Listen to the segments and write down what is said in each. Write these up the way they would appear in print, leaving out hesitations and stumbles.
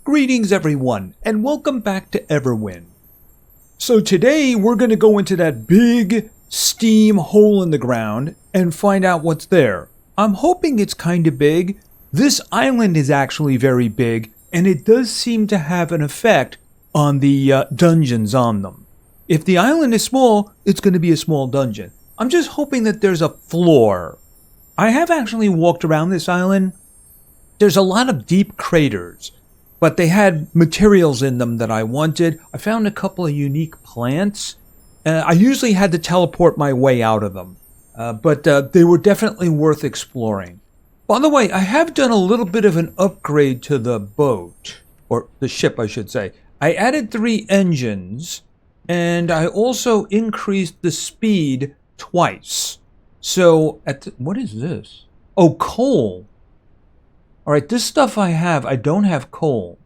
Greetings everyone, and welcome back to Everwind. So today we're going to go into that big steam hole in the ground and find out what's there. I'm hoping it's kind of big. This island is actually very big, and it does seem to have an effect on the dungeons on them. If the island is small, it's going to be a small dungeon. I'm just hoping that there's a floor. I have actually walked around this island. There's a lot of deep craters, but they had materials in them that I wanted. I found a couple of unique plants. I usually had to teleport my way out of them, but they were definitely worth exploring. By the way, I have done a little bit of an upgrade to the boat, or the ship I should say. I added 3 engines, and I also increased the speed twice. So, what is this? Oh, coal. Alright, this stuff I have. I don't have coal.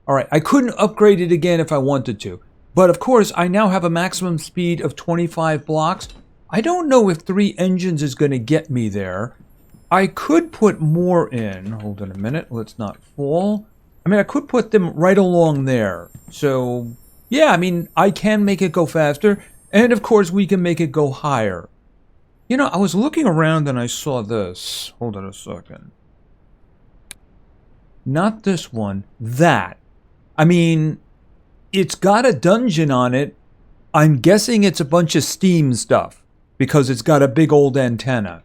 Alright, I couldn't upgrade it again if I wanted to. But of course, I now have a maximum speed of 25 blocks. I don't know if 3 engines is going to get me there. I could put more in. Hold on a minute. Let's not fall. I mean, I could put them right along there. So, yeah, I mean, I can make it go faster. And of course, we can make it go higher. You know, I was looking around and I saw this. Hold on a second. Not this one. That. I mean, it's got a dungeon on it. I'm guessing it's a bunch of steam stuff because it's got a big old antenna.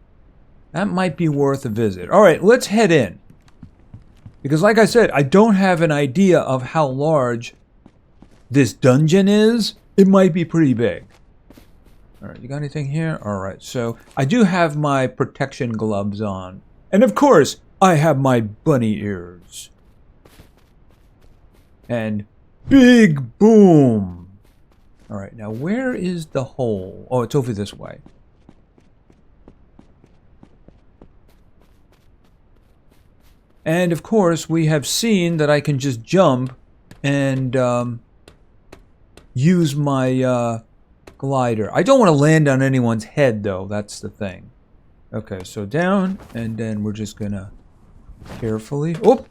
That might be worth a visit. All right, let's head in. Because like I said, I don't have an idea of how large this dungeon is. It might be pretty big. All right, you got anything here? All right, so I do have my protection gloves on. And of course, I have my bunny ears. And big boom. All right, now where is the hole? Oh, it's over this way. And of course, we have seen that I can just jump and use my glider. I don't want to land on anyone's head, though. That's the thing. Okay, so down, and then we're just gonna carefully... Oh!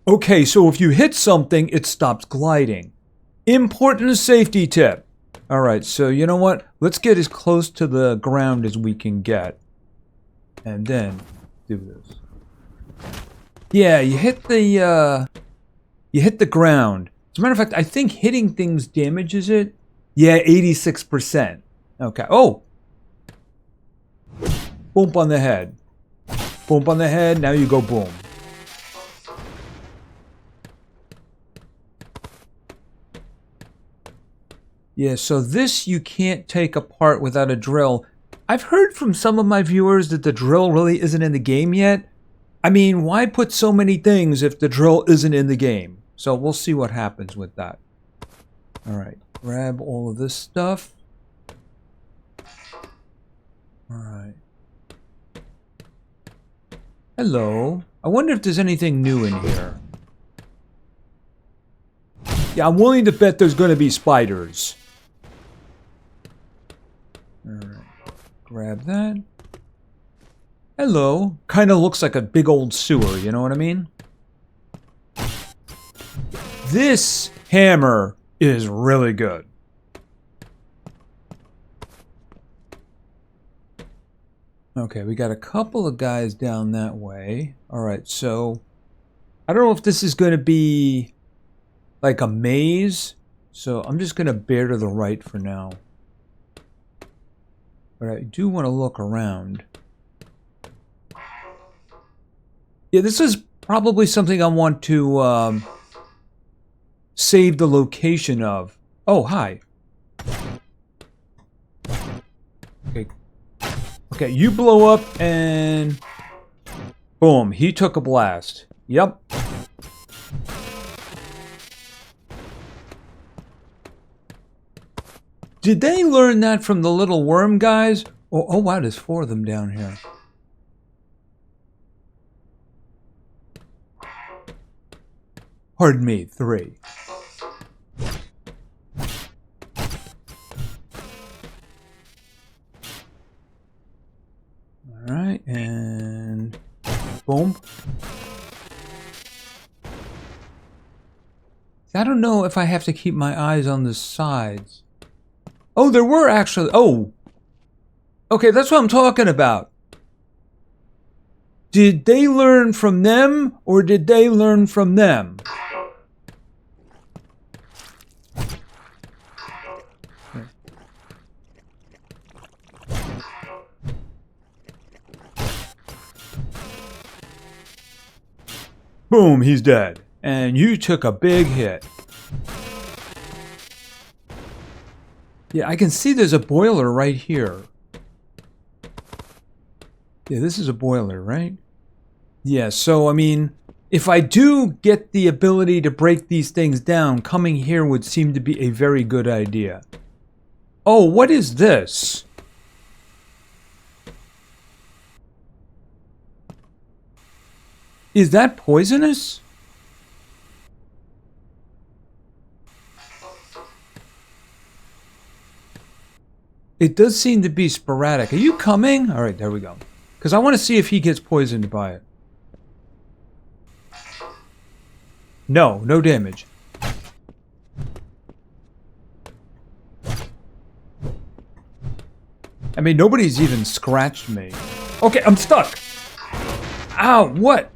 Okay, so if you hit something, it stops gliding. Important safety tip. Alright, so you know what? Let's get as close to the ground as we can get. And then do this. Yeah, you hit the ground. As a matter of fact, I think hitting things damages it. Yeah, 86%. Okay. Oh! Boom on the head. Boom on the head. Now you go boom. Yeah, so this you can't take apart without a drill. I've heard from some of my viewers that the drill really isn't in the game yet. I mean, why put so many things if the drill isn't in the game? So we'll see what happens with that. Alright, grab all of this stuff. Alright. Hello. I wonder if there's anything new in here. Yeah, I'm willing to bet there's going to be spiders. Alright. Grab that. Hello. Kind of looks like a big old sewer, you know what I mean? This hammer is really good. Okay, we got a couple of guys down that way. Alright, so... I don't know if this is going to be like a maze. So I'm just going to bear to the right for now. But I do want to look around. Yeah, this is probably something I want to save the location of. Oh, hi. Okay. Okay, you blow up and... Boom, he took a blast. Yep. Did they learn that from the little worm guys? Oh wow, there's 4 of them down here. Pardon me, 3. Alright, and... Boom. I don't know if I have to keep my eyes on the sides. Oh, there were actually... Oh! Okay, that's what I'm talking about. Did they learn from them, or did they learn from them? Boom, he's dead. And you took a big hit. Yeah, I can see there's a boiler right here. Yeah, this is a boiler, right? Yeah, so, I mean, if I do get the ability to break these things down, coming here would seem to be a very good idea. Oh, what is this? Is that poisonous? It does seem to be sporadic. Are you coming? All right, there we go. Because I want to see if he gets poisoned by it. No, no damage. I mean, nobody's even scratched me. Okay, I'm stuck. Ow, what?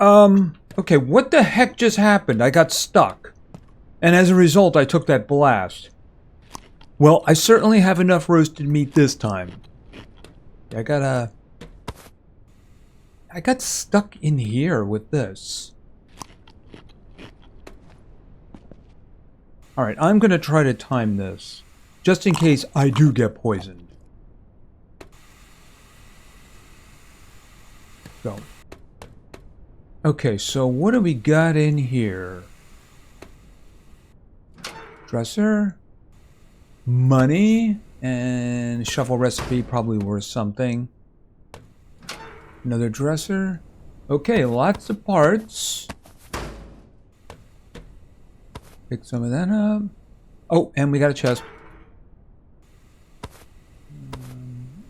Okay, what the heck just happened? I got stuck. And as a result, I took that blast. Well, I certainly have enough roasted meat this time. I got stuck in here with this. Alright, I'm gonna try to time this. Just in case I do get poisoned. Go. Okay, so what do we got in here? Dresser, money, and shuffle recipe, probably worth something. Another dresser. Okay, lots of parts. Pick some of that up. Oh, and we got a chest.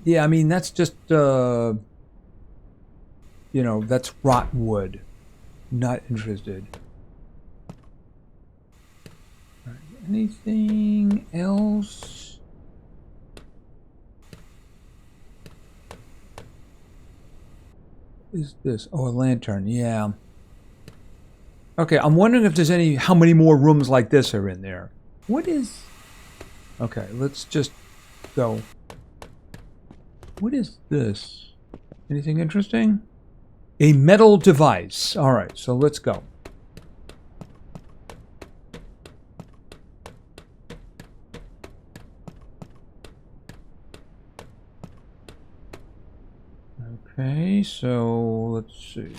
Yeah, I mean, that's just, you know, that's rotten wood. Not interested. Right, anything else? What is this? Oh, a lantern. Yeah. Okay, I'm wondering if there's how many more rooms like this are in there. What is... Okay, let's just go. What is this? Anything interesting? A metal device. Alright, so let's go. Okay, so let's see.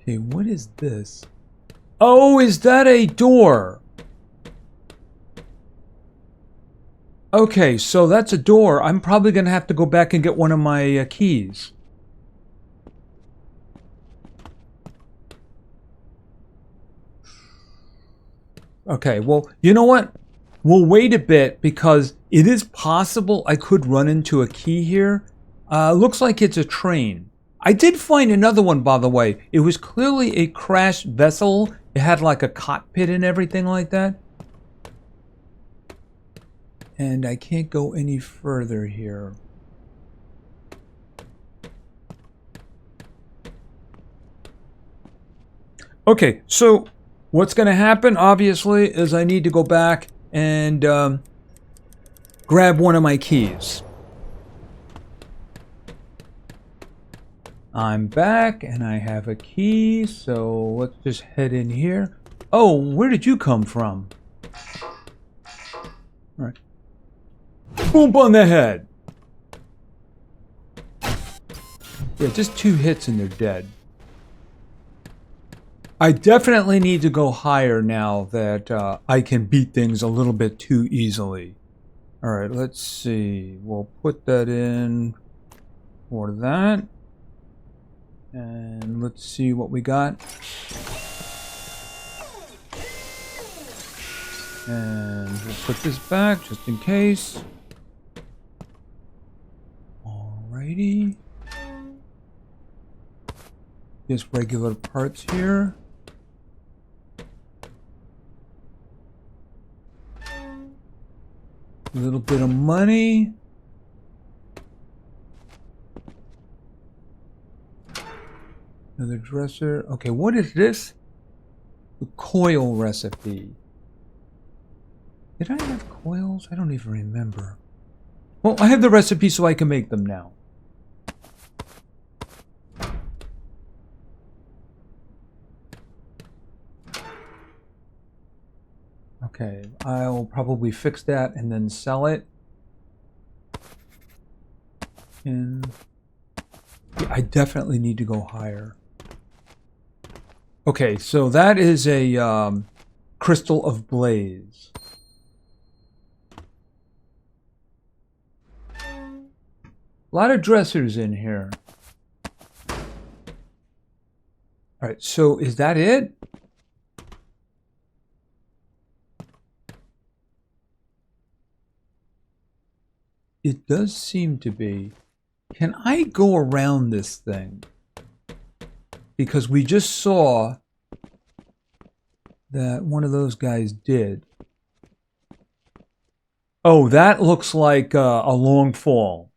Okay, what is this? Oh, is that a door? Okay, so that's a door. I'm probably going to have to go back and get one of my keys. Okay, well, you know what? We'll wait a bit because it is possible I could run into a key here. Looks like it's a train. I did find another one, by the way. It was clearly a crashed vessel. It had like a cockpit and everything like that. And I can't go any further here. Okay, so what's going to happen, obviously, is I need to go back and grab one of my keys. I'm back and I have a key, so let's just head in here. Oh, where did you come from? All right. Boom on the head. Yeah, just 2 hits and they're dead. I definitely need to go higher now that I can beat things a little bit too easily. All right, let's see. We'll put that in for that. And let's see what we got. And we'll put this back just in case. Alrighty. Just regular parts here. A little bit of money. Another dresser. Okay, what is this? The coil recipe. Did I have coils? I don't even remember. Well, I have the recipe so I can make them now. Okay, I'll probably fix that and then sell it. And yeah, I definitely need to go higher. Okay, so that is a crystal of blaze. A lot of dressers in here. Alright, so is that it? It does seem to be. Can I go around this thing? Because we just saw that one of those guys did. Oh, that looks like a long fall.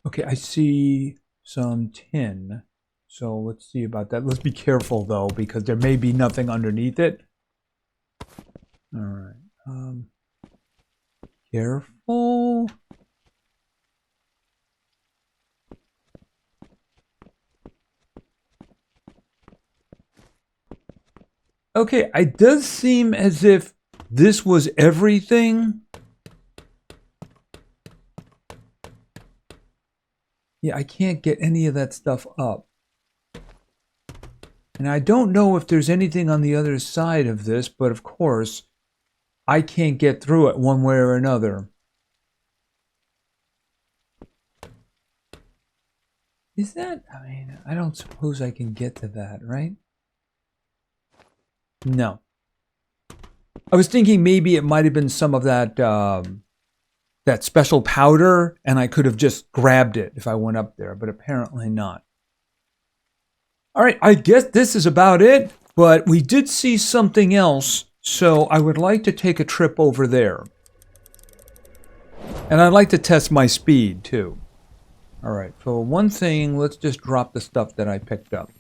Okay, I see some tin. So let's see about that. Let's be careful though, because there may be nothing underneath it. All right. Careful. Okay, it does seem as if this was everything. Yeah, I can't get any of that stuff up. And I don't know if there's anything on the other side of this, but of course, I can't get through it one way or another. Is that, I mean, I don't suppose I can get to that, right? No. I was thinking maybe it might have been some of that that special powder, and I could have just grabbed it if I went up there, but apparently not. All right, I guess this is about it, but we did see something else, so I would like to take a trip over there. And I'd like to test my speed, too. All right, so one thing, let's just drop the stuff that I picked up.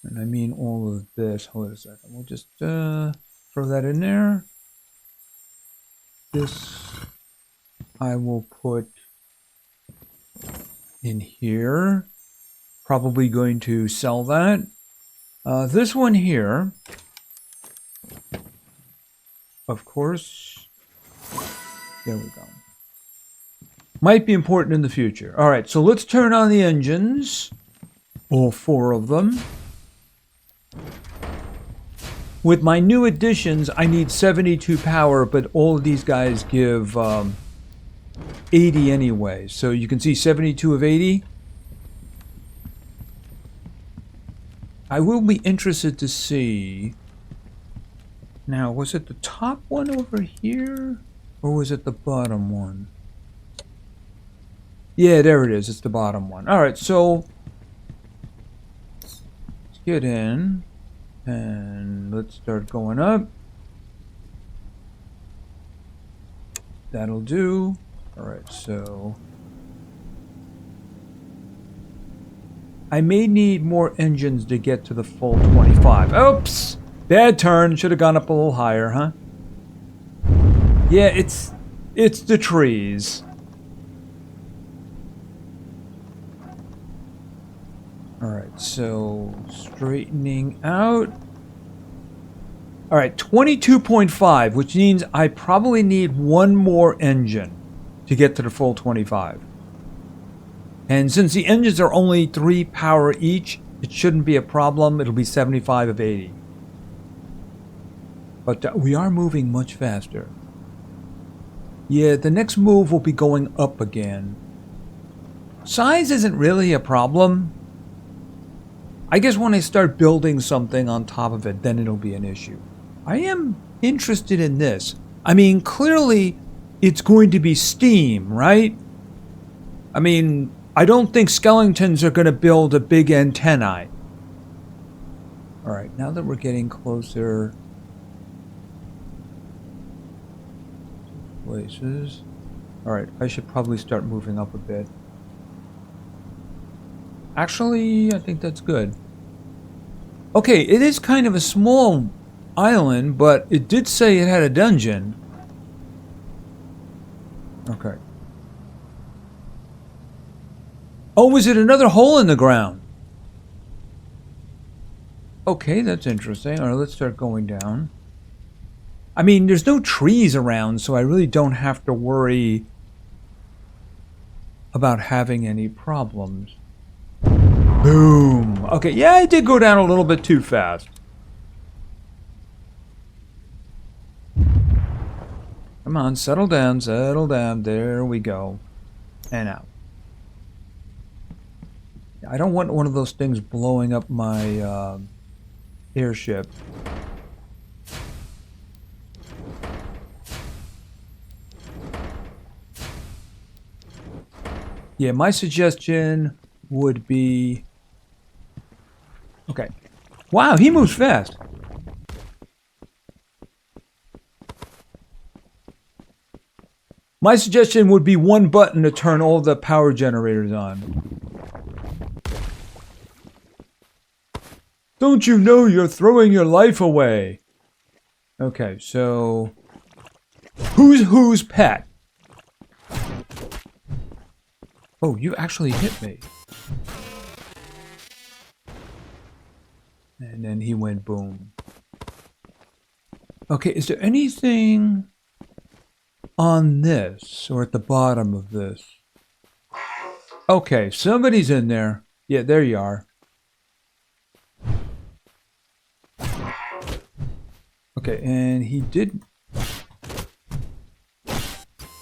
And I mean all of this. Hold on a second. We'll just throw that in there. This I will put in here. Probably going to sell that. This one here, of course. There we go. Might be important in the future. All right, so let's turn on the engines. All 4 of them. With my new additions, I need 72 power, but all of these guys give 80 anyway. So you can see 72 of 80. I will be interested to see. Now, was it the top one over here? Or was it the bottom one? Yeah, there it is. It's the bottom one. Alright, so let's get in. And let's start going up. That'll do. Alright, so I may need more engines to get to the full 25. Oops! Bad turn. Should have gone up a little higher, huh? Yeah, it's the trees. Alright, so straightening out. Alright, 22.5, which means I probably need one more engine to get to the full 25. And since the engines are only 3 power each, it shouldn't be a problem. It'll be 75 of 80. But we are moving much faster. Yeah, the next move will be going up again. Size isn't really a problem. I guess when I start building something on top of it, then it'll be an issue. I am interested in this. I mean, clearly it's going to be steam, right? I mean, I don't think skeletons are going to build a big antennae. Alright, now that we're getting closer to places. Alright, I should probably start moving up a bit. Actually, I think that's good. Okay, it is kind of a small island, but it did say it had a dungeon. Okay. Oh, is it another hole in the ground? Okay, that's interesting. Alright, let's start going down. I mean, there's no trees around, so I really don't have to worry about having any problems. Boom. Okay, yeah, I did go down a little bit too fast. Come on, settle down, settle down. There we go. And out. I don't want one of those things blowing up my airship. Yeah, my suggestion would be... Okay. Wow, he moves fast. My suggestion would be one button to turn all the power generators on. Don't you know you're throwing your life away? Okay, so... Who's pet? Oh, you actually hit me. And then he went boom. Okay, is there anything on this or at the bottom of this? Okay, somebody's in there. Yeah, there you are. Okay, and he did...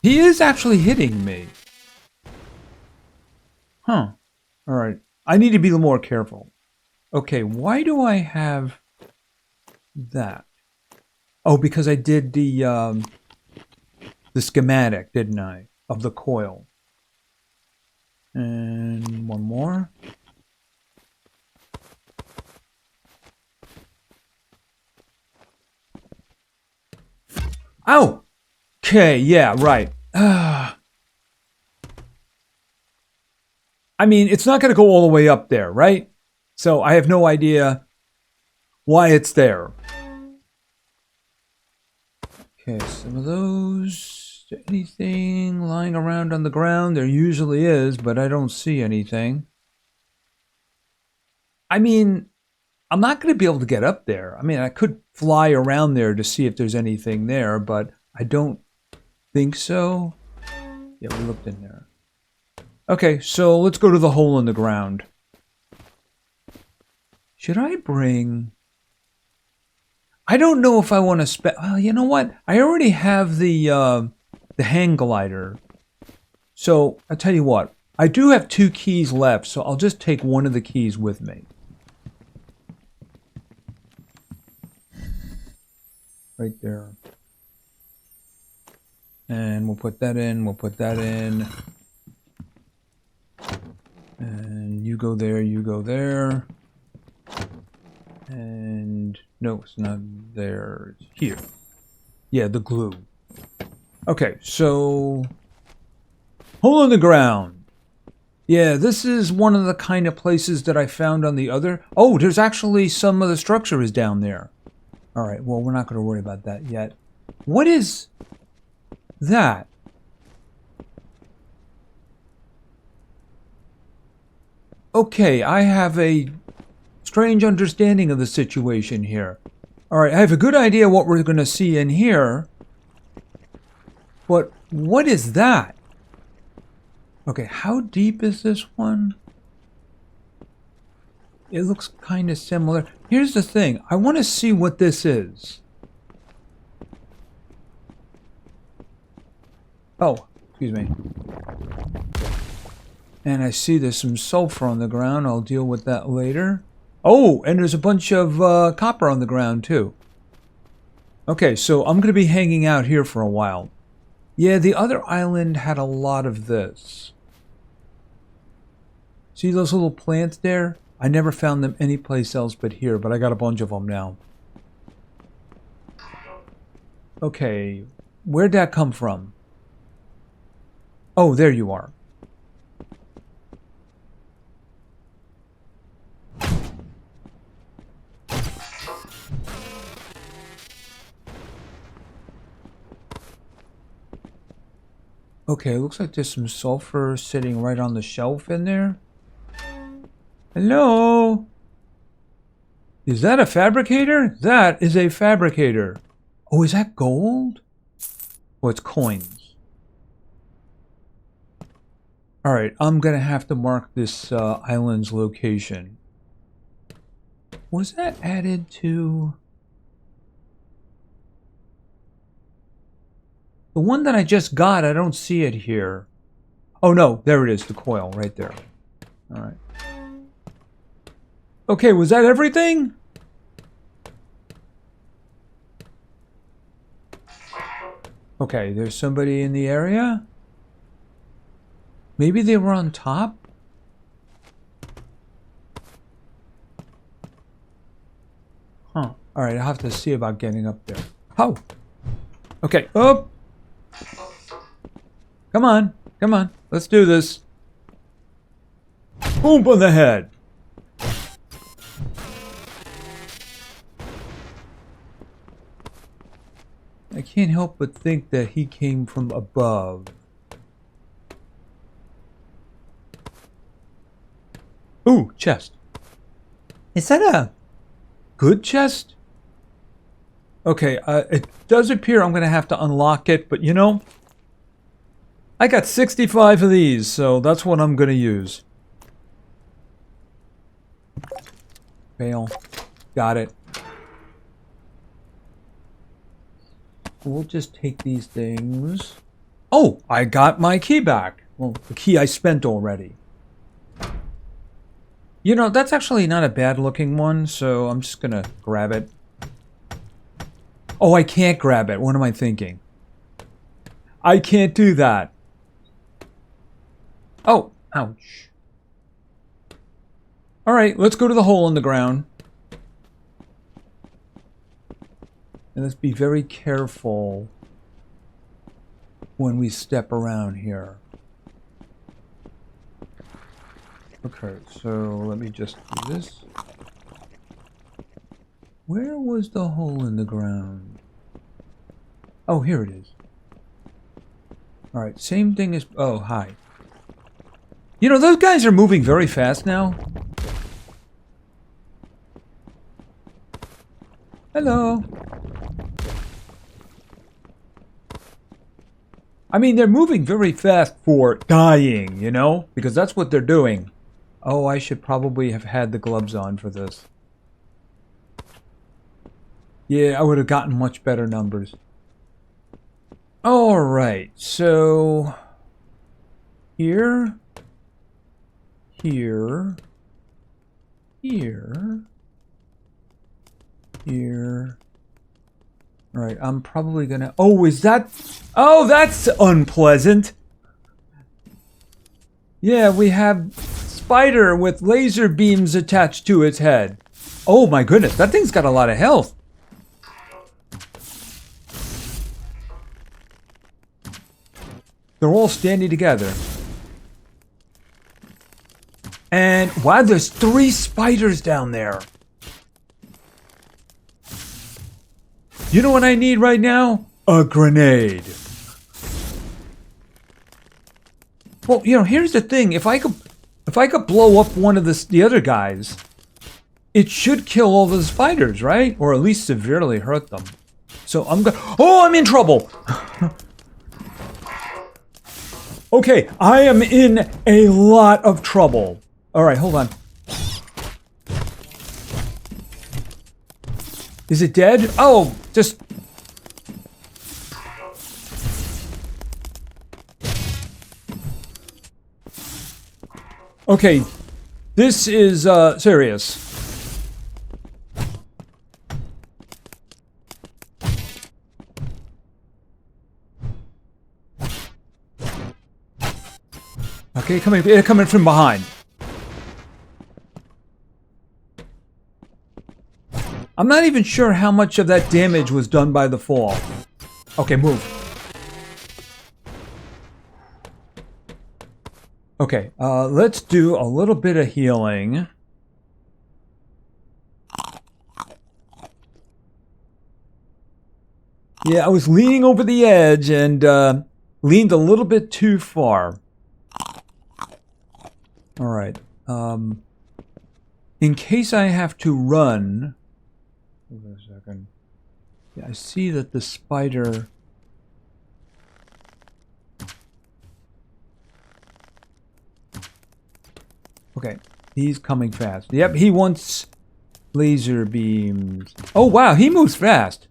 He is actually hitting me. Huh. Alright. I need to be a little more careful. Okay, why do I have that? Oh, because I did the schematic, didn't I? Of the coil. And one more. Oh! Okay, yeah, right. I mean, it's not going to go all the way up there, right? So I have no idea why it's there. Okay, some of those. Is there anything lying around on the ground? There usually is, but I don't see anything. I mean, I'm not going to be able to get up there. I mean, I could fly around there to see if there's anything there, but I don't think so. Yeah, we looked in there. Okay, so let's go to the hole in the ground. Should I bring... I don't know if I want to well, you know what? I already have the hang glider. So, I'll tell you what. I do have 2 keys left, so I'll just take one of the keys with me. Right there. And we'll put that in, we'll put that in. And you go there, you go there. And no, it's not there, it's here. Yeah, the glue. Okay, so hole in the ground. Yeah, this is one of the kind of places that I found on the other. Oh, there's actually some of the structure is down there. All right, well, we're not going to worry about that yet. What is that? Okay, I have a strange understanding of the situation here. Alright, I have a good idea what we're going to see in here. But what is that? Okay, how deep is this one? It looks kind of similar. Here's the thing. I want to see what this is. Oh, excuse me. And I see there's some sulfur on the ground. I'll deal with that later. Oh, and there's a bunch of copper on the ground too. Okay, so I'm going to be hanging out here for a while. Yeah, the other island had a lot of this. See those little plants there? I never found them anyplace else but here, but I got a bunch of them now. Okay, where'd that come from? Oh, there you are. Okay, looks like there's some sulfur sitting right on the shelf in there. Hello? Is that a fabricator? That is a fabricator. Oh, is that gold? Oh, it's coins. Alright, I'm gonna have to mark this island's location. Was that added to... The one that I just got, I don't see it here. Oh no, there it is, the coil, right there. Alright. Okay, was that everything? Okay, there's somebody in the area? Maybe they were on top? Huh. Alright, I'll have to see about getting up there. Oh! Okay, up! Come on, come on, let's do this. Boom on the head. I can't help but think that he came from above. Ooh, chest. Is that a good chest? Okay, it does appear I'm going to have to unlock it, but you know, I got 65 of these, so that's what I'm going to use. Fail. Got it. We'll just take these things. Oh, I got my key back. Well, the key I spent already. You know, that's actually not a bad looking one, so I'm just gonna grab it. Oh, I can't grab it. What am I thinking? I can't do that. Oh, ouch. Alright, let's go to the hole in the ground. And let's be very careful when we step around here. Okay, so let me just do this. Where was the hole in the ground? Oh, here it is. Alright, same thing as... Oh, hi. You know, those guys are moving very fast now. Hello. I mean, they're moving very fast for dying, you know? Because that's what they're doing. Oh, I should probably have had the gloves on for this. Yeah, I would have gotten much better numbers. Alright, so... Here... Here... Here... Here... Alright, I'm probably gonna... Oh, is that... Oh, that's unpleasant! Yeah, we have spider with laser beams attached to its head. Oh my goodness, that thing's got a lot of health. They're all standing together. And wow, there's 3 spiders down there. You know what I need right now? A grenade. Well, you know, here's the thing. If I could blow up one of the other guys, it should kill all the spiders, right? Or at least severely hurt them. So I'm gonna... Oh, I'm in trouble! Okay, I am in a lot of trouble. Alright, hold on. Is it dead? Oh, just... Okay, this is serious. Okay, coming from behind. I'm not even sure how much of that damage was done by the fall. Okay, move. Okay, let's do a little bit of healing. Yeah, I was leaning over the edge and leaned a little bit too far. All right. In case I have to run... Wait a second. Yeah, I see that the spider... Okay, he's coming fast. Yep, he wants laser beams. Oh, wow, he moves fast.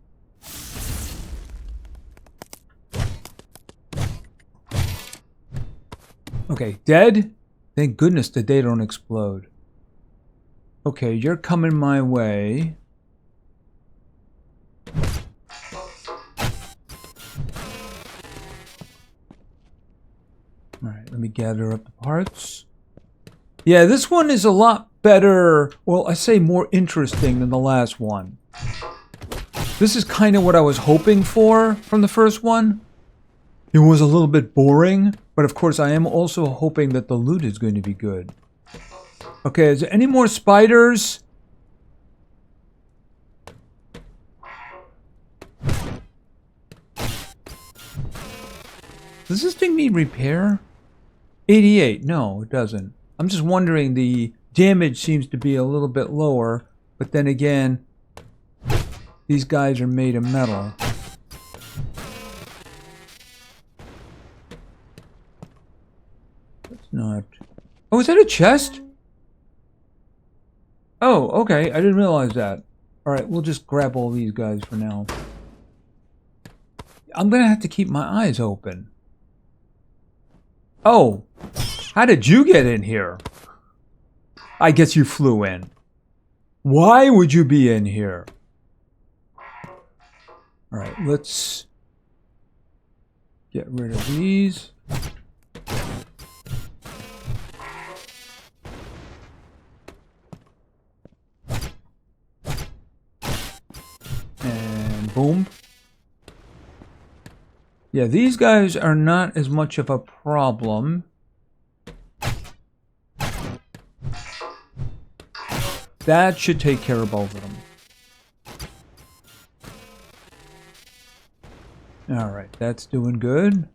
Okay, dead? Thank goodness that they don't explode. Okay, you're coming my way. Alright, let me gather up the parts. Yeah, this one is a lot better, well, I say more interesting than the last one. This is kind of what I was hoping for from the first one. It was a little bit boring, but of course I am also hoping that the loot is going to be good. Okay, is there any more spiders? Does this thing need repair? 88. No, it doesn't. I'm just wondering, the damage seems to be a little bit lower, but then again, these guys are made of metal. That's not... Oh, is that a chest? Oh, okay. I didn't realize that. Alright, we'll just grab all these guys for now. I'm gonna have to keep my eyes open. Oh! How did you get in here? I guess you flew in. Why would you be in here? Alright, let's get rid of these. And boom. Yeah, these guys are not as much of a problem. That should take care of both of them. Alright, that's doing good.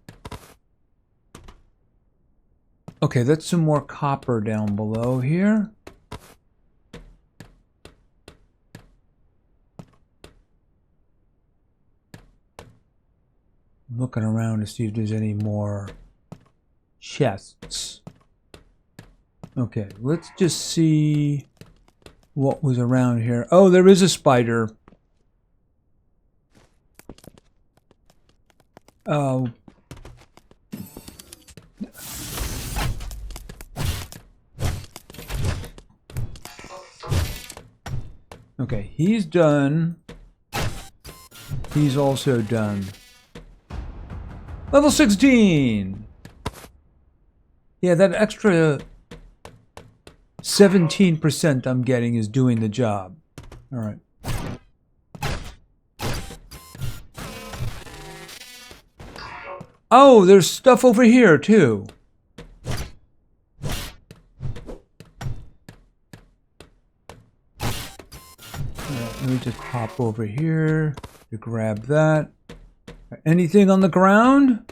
Okay, that's some more copper down below here. I'm looking around to see if there's any more chests. Okay, let's just see what was around here. Oh, there is a spider. Oh. Okay, he's done. He's also done. Level 16! Yeah, that extra 17% I'm getting is doing the job. Alright. Oh, there's stuff over here, too. Alright, let me just pop over here to grab that. Anything on the ground?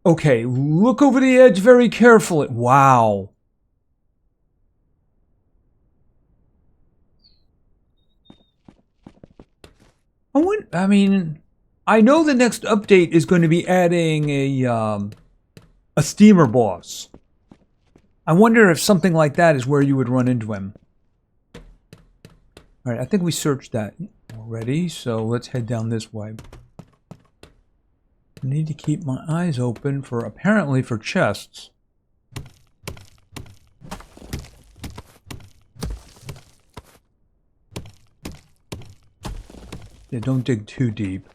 Okay, look over the edge very carefully. Wow. I mean, I know the next update is going to be adding a steamer boss. I wonder if something like that is where you would run into him. Alright, I think we searched that already, so let's head down this way. I need to keep my eyes open for, apparently, for chests. Yeah, don't dig too deep.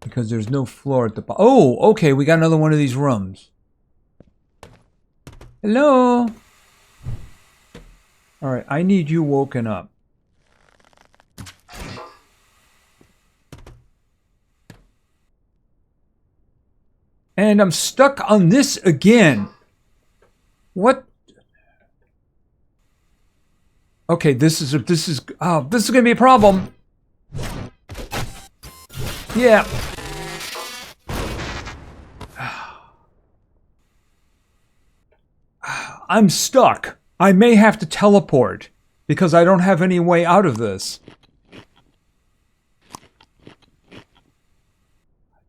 Because there's no floor at the bottom. Oh, okay, we got another one of these rooms. Hello? Alright, I need you woken up. And I'm stuck on this again. What? Okay, this is gonna be a problem. Yeah. I'm stuck. I may have to teleport because I don't have any way out of this.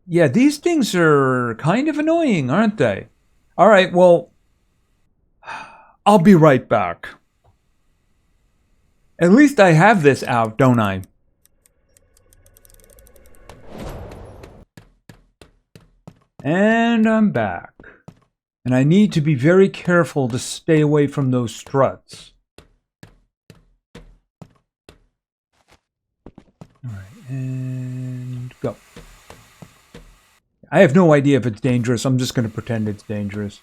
Yeah, these things are kind of annoying, aren't they? All right, well, I'll be right back. At least I have this out, don't I? And I'm back. And I need to be very careful to stay away from those struts. Alright, and go. I have no idea if it's dangerous. I'm just going to pretend it's dangerous.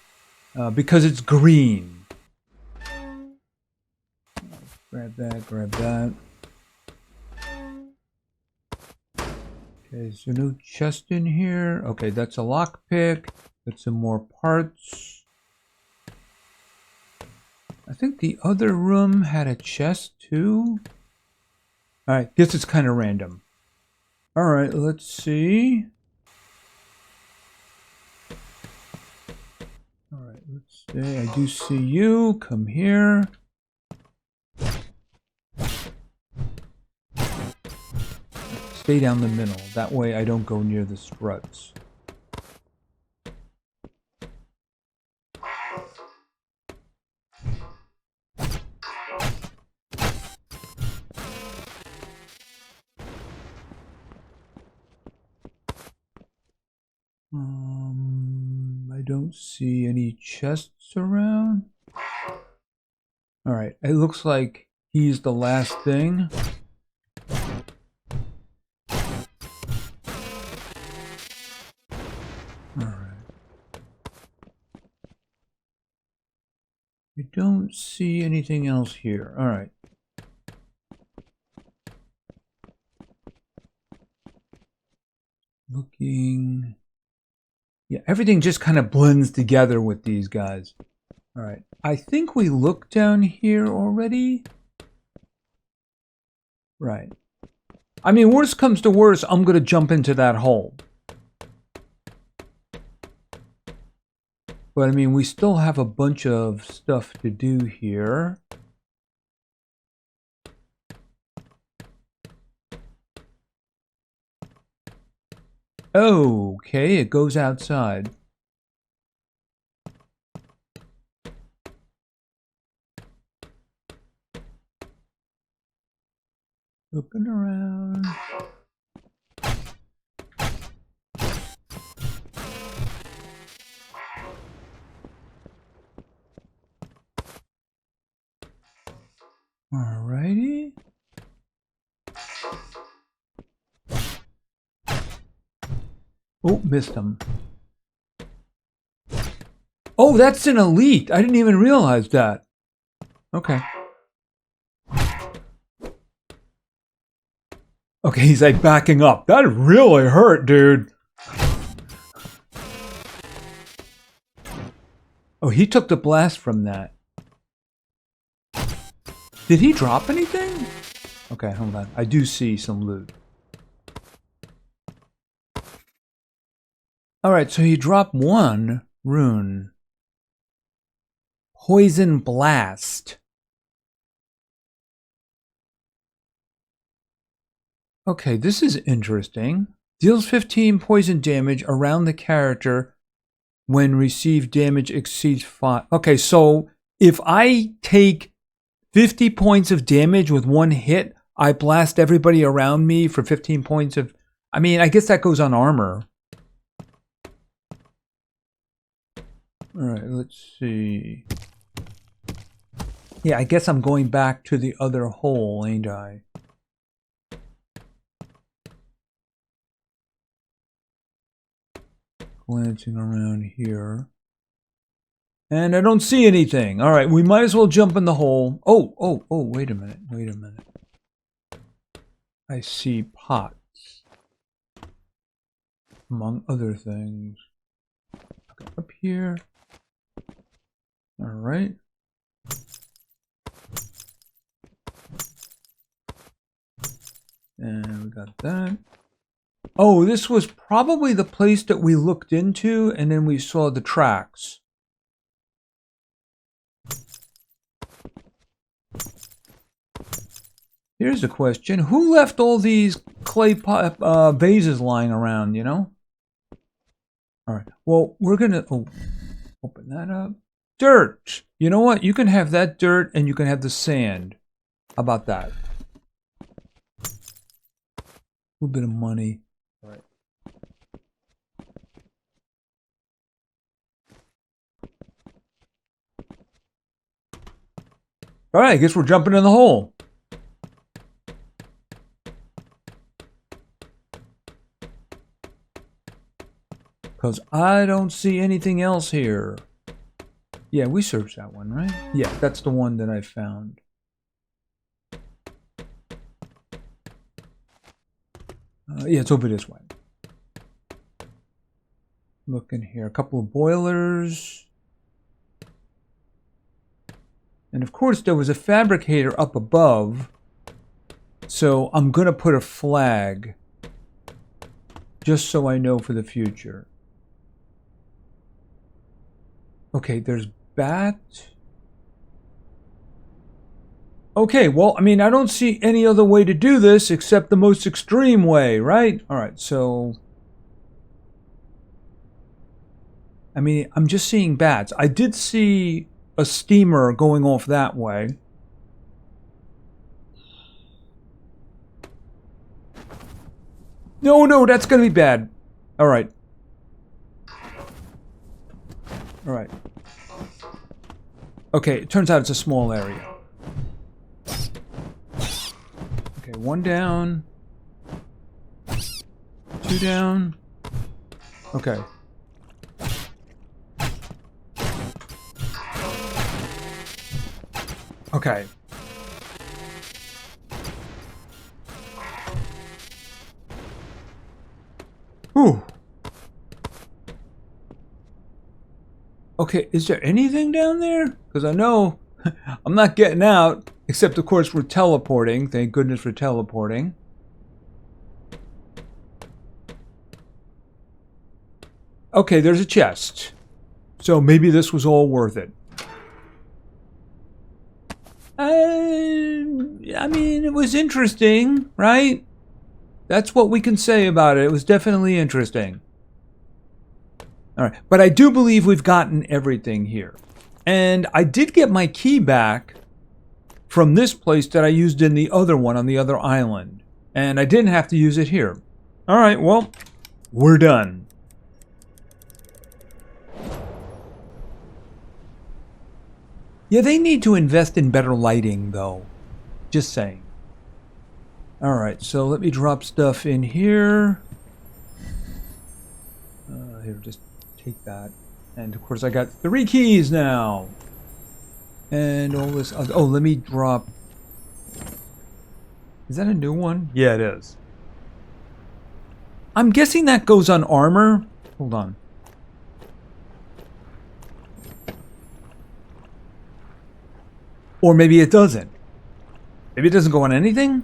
Because it's green. Grab that, grab that. Okay, is there no chest in here? Okay, that's a lockpick. Got some more parts. I think the other room had a chest too. Alright, guess it's kind of random. Alright, let's see. Alright, let's see. I do see you. Come here. Stay down the middle. That way I don't go near the struts. I don't see any chests around. Alright, it looks like he's the last thing. Alright. You don't see anything else here. Alright. Looking... Yeah, everything just kind of blends together with these guys. Alright, I think we looked down here already. Right. I mean, worst comes to worst, I'm going to jump into that hole. But I mean, we still have a bunch of stuff to do here. Okay, it goes outside. Looking around. Alrighty. Oh, missed him. Oh, that's an elite. I didn't even realize that. Okay. Okay, he's like backing up. That really hurt, dude. Oh, he took the blast from that. Did he drop anything? Okay, hold on. I do see some loot. Alright, so he dropped one rune. Poison Blast. Okay, this is interesting. Deals 15 poison damage around the character when received damage exceeds 5. Okay, so if I take 50 points of damage with one hit, I blast everybody around me for 15 points of I mean, I guess that goes on armor. Alright, let's see. Yeah, I guess I'm going back to the other hole, ain't I? Glancing around here. And I don't see anything. Alright, we might as well jump in the hole. Oh, wait a minute, wait a minute. I see pots. Among other things. Okay, up here. Alright. And we got that. Oh, this was probably the place that we looked into, and then we saw the tracks. Here's a question. Who left all these clay vases lying around, you know? Alright, well, we're gonna open that up. Dirt! You know what? You can have that dirt, and you can have the sand. How about that? A little bit of money. All right. All right, I guess we're jumping in the hole. Because I don't see anything else here. Yeah, we searched that one, right? Yeah, that's the one that I found. Yeah, it's over this way. Looking here, a couple of boilers. And of course, there was a fabricator up above. So I'm going to put a flag. Just so I know for the future. Okay, there's bat. Okay, well, I mean, I don't see any other way to do this except the most extreme way, right? All right, so... I mean, I'm just seeing bats. I did see a steamer going off that way. No, that's going to be bad. All right. All right. Okay, it turns out it's a small area. Okay, one down. Two down. Okay. Okay. Whew. Okay, is there anything down there? Because I know I'm not getting out. Except, of course, we're teleporting. Thank goodness for teleporting. Okay, there's a chest. So maybe this was all worth it. I mean, it was interesting, right? That's what we can say about it. It was definitely interesting. All right, but I do believe we've gotten everything here. And I did get my key back from this place that I used in the other one on the other island. And I didn't have to use it here. All right, well, we're done. Yeah, they need to invest in better lighting, though. Just saying. All right, so let me drop stuff in here. Here, just take that. And, of course, I got 3 keys now. And all this other... Oh, let me drop... Is that a new one? Yeah, it is. I'm guessing that goes on armor. Hold on. Or maybe it doesn't. Maybe it doesn't go on anything?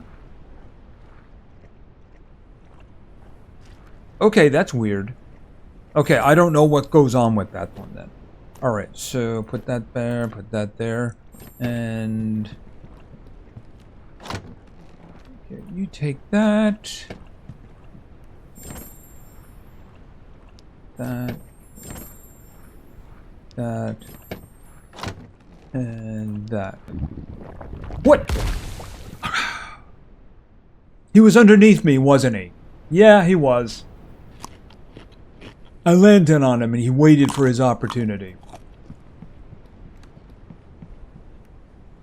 Okay, that's weird. Okay, I don't know what goes on with that one then. Alright, so put that there, and... Okay, you take that. That. And that. What? He was underneath me, wasn't he? Yeah, he was. I landed on him and he waited for his opportunity.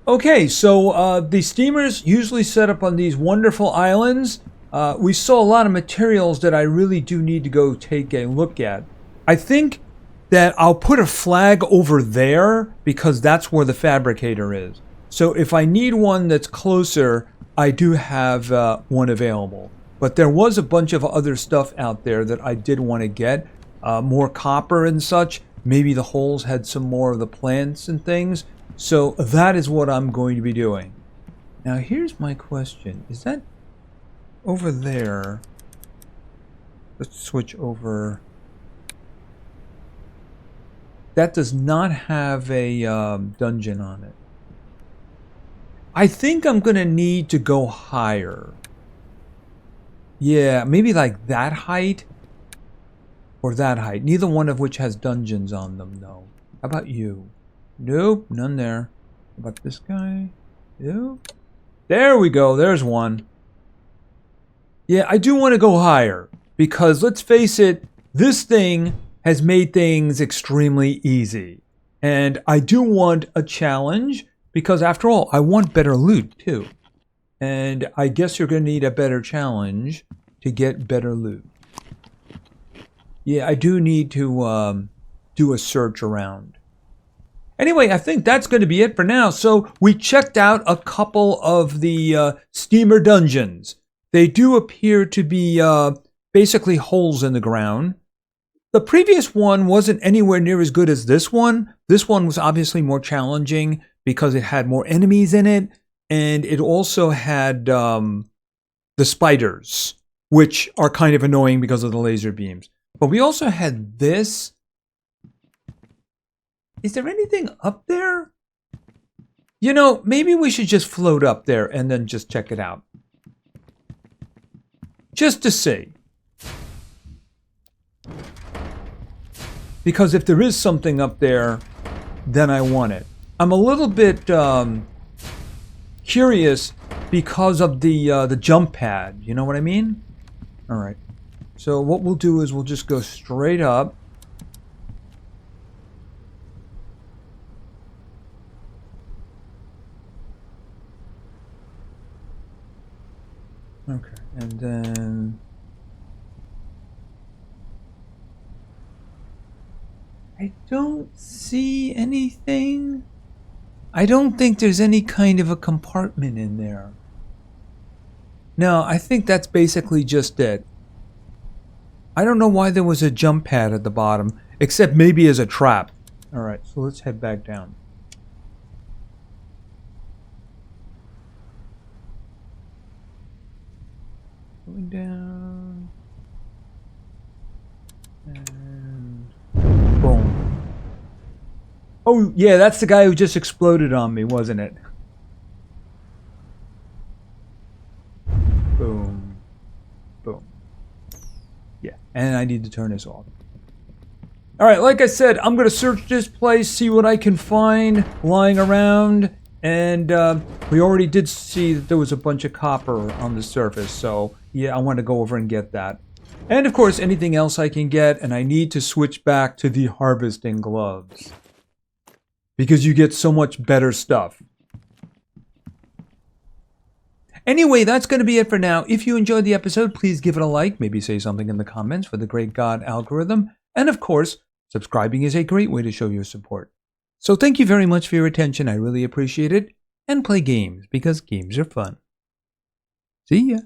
Okay, so the steamers usually set up on these wonderful islands. We saw a lot of materials that I really do need to go take a look at. I think that I'll put a flag over there because that's where the fabricator is. So if I need one that's closer, I do have one available. But there was a bunch of other stuff out there that I did want to get. More copper and such. Maybe the holes had some more of the plants and things. So that is what I'm going to be doing. Now here's my question. Is that over there? Let's switch over. That does not have a dungeon on it. I think I'm going to need to go higher. Yeah, maybe like that height or that height. Neither one of which has dungeons on them, though. How about you? Nope, none there. How about this guy? Nope. There we go, there's one. Yeah, I do want to go higher because let's face it, this thing has made things extremely easy. And I do want a challenge because after all, I want better loot too. And I guess you're going to need a better challenge to get better loot. Yeah, I do need to do a search around. Anyway, I think that's going to be it for now. So we checked out a couple of the steamer dungeons. They do appear to be basically holes in the ground. The previous one wasn't anywhere near as good as this one. This one was obviously more challenging because it had more enemies in it. And it also had the spiders, which are kind of annoying because of the laser beams. But we also had this. Is there anything up there? You know, maybe we should just float up there and then just check it out. Just to see. Because if there is something up there, then I want it. I'm a little bit curious because of the jump pad. You know what I mean? All right. So what we'll do is we'll just go straight up. Okay, and then I don't see anything. I don't think there's any kind of a compartment in there. No, I think that's basically just it. I don't know why there was a jump pad at the bottom, except maybe as a trap. Alright, so let's head back down. Going down. And boom. Oh, yeah, that's the guy who just exploded on me, wasn't it? Boom. Boom. Yeah, and I need to turn this off. Alright, like I said, I'm going to search this place, see what I can find lying around. And we already did see that there was a bunch of copper on the surface, so yeah, I want to go over and get that. And of course, anything else I can get, and I need to switch back to the harvesting gloves. Because you get so much better stuff. Anyway, that's going to be it for now. If you enjoyed the episode, please give it a like, maybe say something in the comments for the great God algorithm. And of course, subscribing is a great way to show your support. So thank you very much for your attention. I really appreciate it. And play games, because games are fun. See ya.